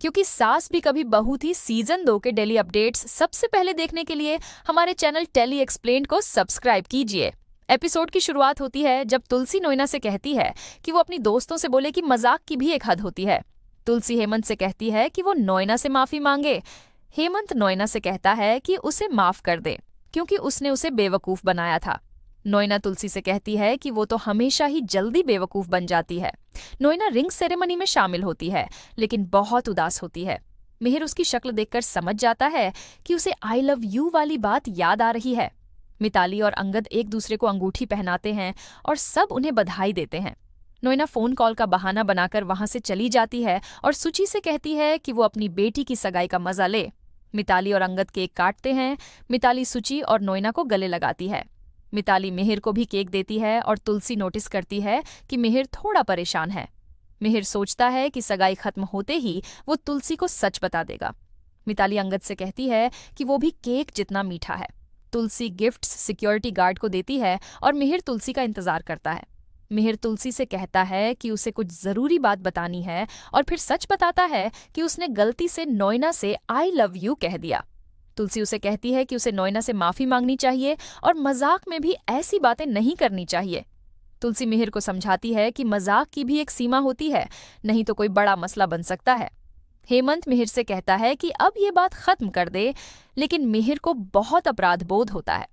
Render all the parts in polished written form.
क्योंकि सास भी कभी बहू थी सीजन 2 के डेली अपडेट्स सबसे पहले देखने के लिए हमारे चैनल टेली एक्सप्लेन्ड को सब्सक्राइब कीजिए। एपिसोड की शुरुआत होती है जब तुलसी नोएना से कहती है कि वो अपनी दोस्तों से बोले कि मजाक की भी एक हद होती है। तुलसी हेमंत से कहती है कि वो नोएना से माफी मांगे। हेमंत नोएना से कहता है कि उसे माफ कर दे क्योंकि उसने उसे बेवकूफ बनाया था। नोएना तुलसी से कहती है कि वो तो हमेशा ही जल्दी बेवकूफ बन जाती है। नोएना रिंग सेरेमनी में शामिल होती है लेकिन बहुत उदास होती है। मिहिर उसकी शक्ल देखकर समझ जाता है कि उसे आई लव यू वाली बात याद आ रही है। मिताली और अंगद एक दूसरे को अंगूठी पहनाते हैं और सब उन्हें बधाई देते हैं। नोएना फोन कॉल का बहाना बनाकर वहां से चली जाती है और सुची से कहती है कि वो अपनी बेटी की सगाई का मजा ले। मिताली और अंगद केक काटते हैं। मिताली सुची और नोएना को गले लगाती है। मिताली मिहिर को भी केक देती है और तुलसी नोटिस करती है कि मिहिर थोड़ा परेशान है। मिहिर सोचता है कि सगाई खत्म होते ही वो तुलसी को सच बता देगा। मिताली अंगद से कहती है कि वो भी केक जितना मीठा है। तुलसी गिफ्ट्स सिक्योरिटी गार्ड को देती है और मिहिर तुलसी का इंतजार करता है। मिहिर तुलसी से कहता है कि उसे कुछ जरूरी बात बतानी है और फिर सच बताता है कि उसने गलती से नोएना से आई लव यू कह दिया। तुलसी उसे कहती है कि उसे नोएना से माफी मांगनी चाहिए और मजाक में भी ऐसी बातें नहीं करनी चाहिए। तुलसी मिहिर को समझाती है कि मजाक की भी एक सीमा होती है, नहीं तो कोई बड़ा मसला बन सकता है। हेमंत मिहिर से कहता है कि अब ये बात खत्म कर दे, लेकिन मिहिर को बहुत अपराध बोध होता है।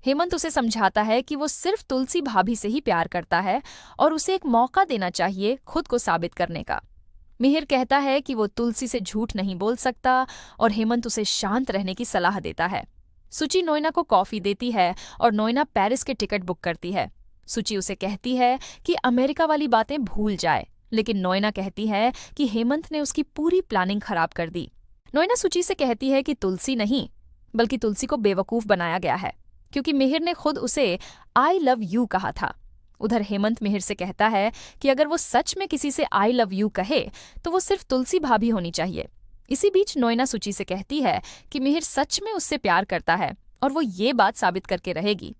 हेमंत उसे समझाता है कि वो सिर्फ तुलसी भाभी से ही प्यार करता है और उसे एक मौका देना चाहिए खुद को साबित करने का। मिहिर कहता है कि वो तुलसी से झूठ नहीं बोल सकता और हेमंत उसे शांत रहने की सलाह देता है। सुची नोएना को कॉफी देती है और नोएना पेरिस के टिकट बुक करती है। सुची उसे कहती है कि अमेरिका वाली बातें भूल जाए, लेकिन नोएना कहती है कि हेमंत ने उसकी पूरी प्लानिंग खराब कर दी। नोएना सुची से कहती है कि तुलसी नहीं बल्कि तुलसी को बेवकूफ बनाया गया है क्योंकि मिहिर ने खुद उसे आई लव यू कहा था। उधर हेमंत मिहिर से कहता है कि अगर वो सच में किसी से आई लव यू कहे तो वो सिर्फ तुलसी भाभी होनी चाहिए। इसी बीच नोएना सुची से कहती है कि मिहिर सच में उससे प्यार करता है और वो ये बात साबित करके रहेगी।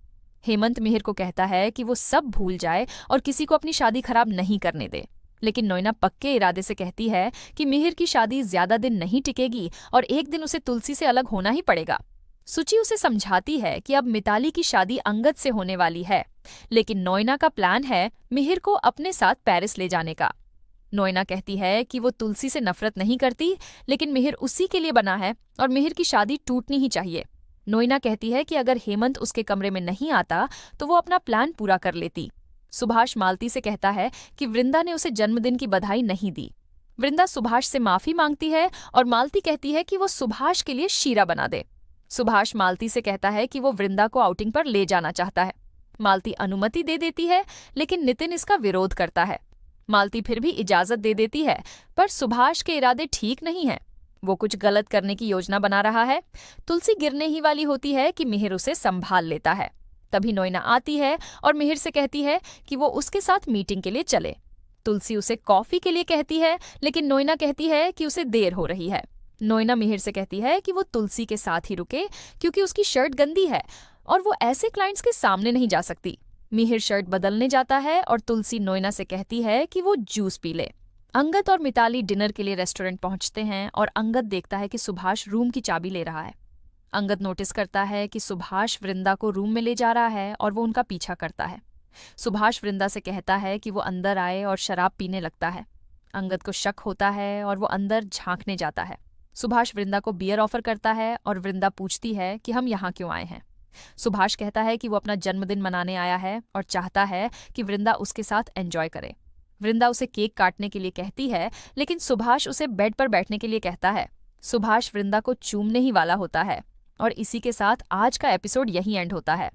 हेमंत मिहिर को कहता है कि वो सब भूल जाए और किसी को अपनी शादी खराब नहीं करने दे, लेकिन नोएना पक्के इरादे से कहती है कि मिहिर की शादी ज्यादा दिन नहीं टिकेगी और एक दिन उसे तुलसी से अलग होना ही पड़ेगा। सुची उसे समझाती है कि अब मिताली की शादी अंगद से होने वाली है, लेकिन नोएना का प्लान है मिहिर को अपने साथ पेरिस ले जाने का। नोएना कहती है कि वो तुलसी से नफरत नहीं करती, लेकिन मिहिर उसी के लिए बना है और मिहिर की शादी टूटनी ही चाहिए। नोएना कहती है कि अगर हेमंत उसके कमरे में नहीं आता तो वो अपना प्लान पूरा कर लेती। सुभाष मालती से कहता है कि वृंदा ने उसे जन्मदिन की बधाई नहीं दी। वृंदा सुभाष से माफी मांगती है और मालती कहती है कि वो सुभाष के लिए शीरा बना दे। सुभाष मालती से कहता है कि वो वृंदा को आउटिंग पर ले जाना चाहता है। मालती अनुमति दे देती है, लेकिन नितिन इसका विरोध करता है। मालती फिर भी इजाजत दे देती है, पर सुभाष के इरादे ठीक नहीं हैं। वो कुछ गलत करने की योजना बना रहा है। तुलसी गिरने ही वाली होती है कि मिहिर उसे संभाल लेता है। तभी नोएना आती है और मिहिर से कहती है कि वो उसके साथ मीटिंग के लिए चले। तुलसी उसे कॉफी के लिए कहती है, लेकिन नोएना कहती है कि उसे देर हो रही है। नोएना मिहिर से कहती है कि वो तुलसी के साथ ही रुके क्योंकि उसकी शर्ट गंदी है और वो ऐसे क्लाइंट्स के सामने नहीं जा सकती। मिहिर शर्ट बदलने जाता है और तुलसी नोएना से कहती है कि वो जूस पी ले। अंगद और मिताली डिनर के लिए रेस्टोरेंट पहुंचते हैं और अंगद देखता है कि सुभाष रूम की चाबी ले रहा है। अंगद नोटिस करता है कि सुभाष वृंदा को रूम में ले जा रहा है और वो उनका पीछा करता है। सुभाष वृंदा से कहता है कि वो अंदर आए और शराब पीने लगता है। अंगद को शक होता है और वो अंदर झांकने जाता है। सुभाष वृंदा को बियर ऑफर करता है और वृंदा पूछती है कि हम यहाँ क्यों आए हैं। सुभाष कहता है कि वो अपना जन्मदिन मनाने आया है और चाहता है कि वृंदा उसके साथ एंजॉय करे। वृंदा उसे केक काटने के लिए कहती है, लेकिन सुभाष उसे बेड पर बैठने के लिए कहता है। सुभाष वृंदा को चूमने ही वाला होता है और इसी के साथ आज का एपिसोड यहीं एंड होता है।